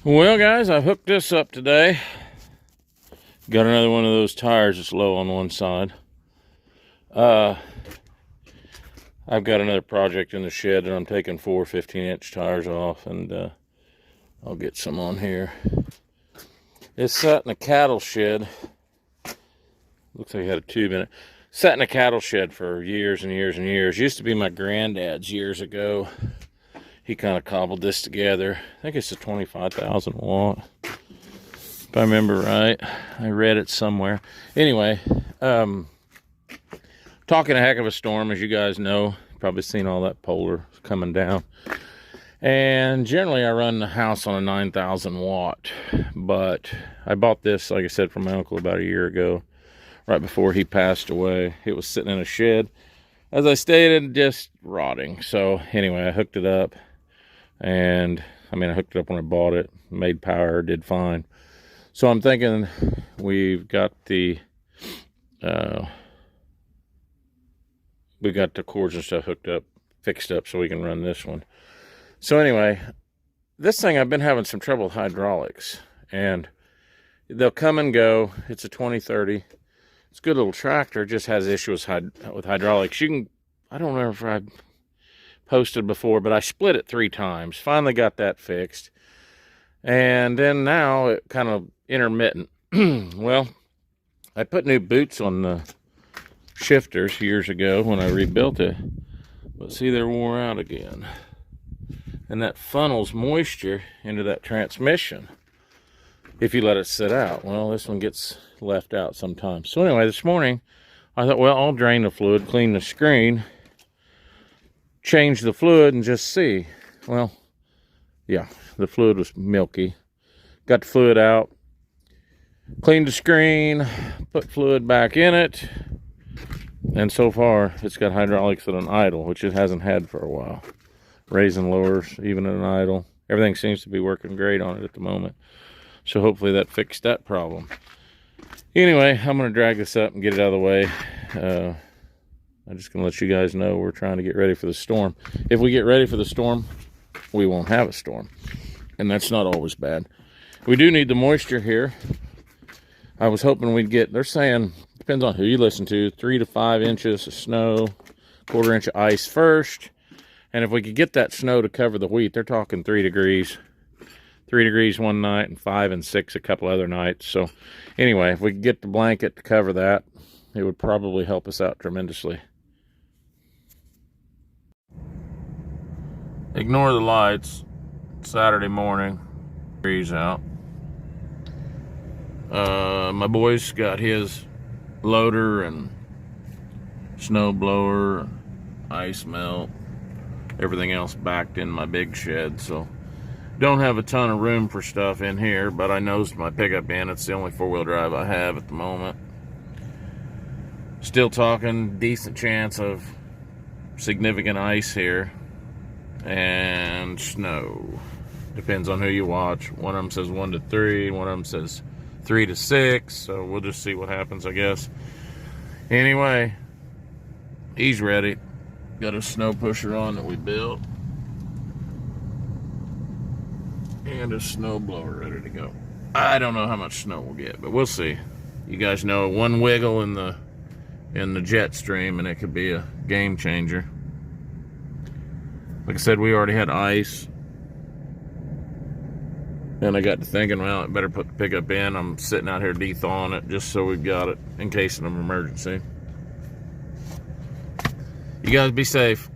Well, guys, I hooked this up today. Got another one of those tires that's low on one side. I've got another project in the shed that I'm taking 4 15-inch tires off, and I'll get some on here. It's sat in a cattle shed. Looks like it had a tube in it. Sat in a cattle shed for years and years and years. Used to be my granddad's years ago. He kind of cobbled this together. I think it's a 25,000 watt. If I remember right. I read it somewhere. Anyway, talking a heck of a storm, as you guys know. Probably seen all that polar coming down. And generally I run the house on a 9,000 watt. But I bought this, like I said, from my uncle about a year ago. Right before he passed away. It was sitting in a shed. As I stated, just rotting. So anyway, I hooked it up. And I hooked it up when I bought it, made power, did fine. So I'm thinking we've got the cords and stuff hooked up, fixed up, so we can run this one. So anyway, this thing, I've been having some trouble with hydraulics, and they'll come and go. It's a 2030. It's a good little tractor, just has issues with hydraulics. I don't remember if I posted before, but I split it 3 times. Finally got that fixed. And then now it kind of intermittent. Well, I put new boots on the shifters years ago when I rebuilt it. But see, they're wore out again. And that funnels moisture into that transmission if you let it sit out. Well, this one gets left out sometimes. So anyway, this morning I thought, well, I'll drain the fluid, clean the screen, change the fluid, and just see. Well, yeah, the fluid was milky. Got the fluid out, cleaned the screen, put fluid back in it, and so far it's got hydraulics at an idle, which it hasn't had for a while. Raising lowers, even at an idle. Everything seems to be working great on it at the moment. So hopefully that fixed that problem. Anyway, I'm going to drag this up and get it out of the way. I'm just going to let you guys know we're trying to get ready for the storm. If we get ready for the storm, we won't have a storm. And that's not always bad. We do need the moisture here. I was hoping we'd get, they're saying, depends on who you listen to, 3 to 5 inches of snow, 1/4 inch of ice first. And if we could get that snow to cover the wheat, they're talking 3 degrees. 3 degrees one night and 5 and 6 a couple other nights. So anyway, if we could get the blanket to cover that, it would probably help us out tremendously. Ignore the lights. Saturday morning, degrees out. My boy's got his loader and snow blower and ice melt, everything else backed in my big shed, so don't have a ton of room for stuff in here, but I nosed my pickup in. It's the only 4-wheel drive I have at the moment. Still talking decent chance of significant ice here and snow. Depends on who you watch. One of them says 1 to 3, one of them says 3 to 6, so we'll just see what happens, I guess. Anyway, he's ready. Got a snow pusher on that we built and a snow blower ready to go. I don't know how much snow we'll get, but we'll see. You guys know, one wiggle in the jet stream and it could be a game changer. Like I said, we already had ice. And I got to thinking, well, I better put the pickup in. I'm sitting out here de-thawing it just so we've got it in case of an emergency. You guys be safe.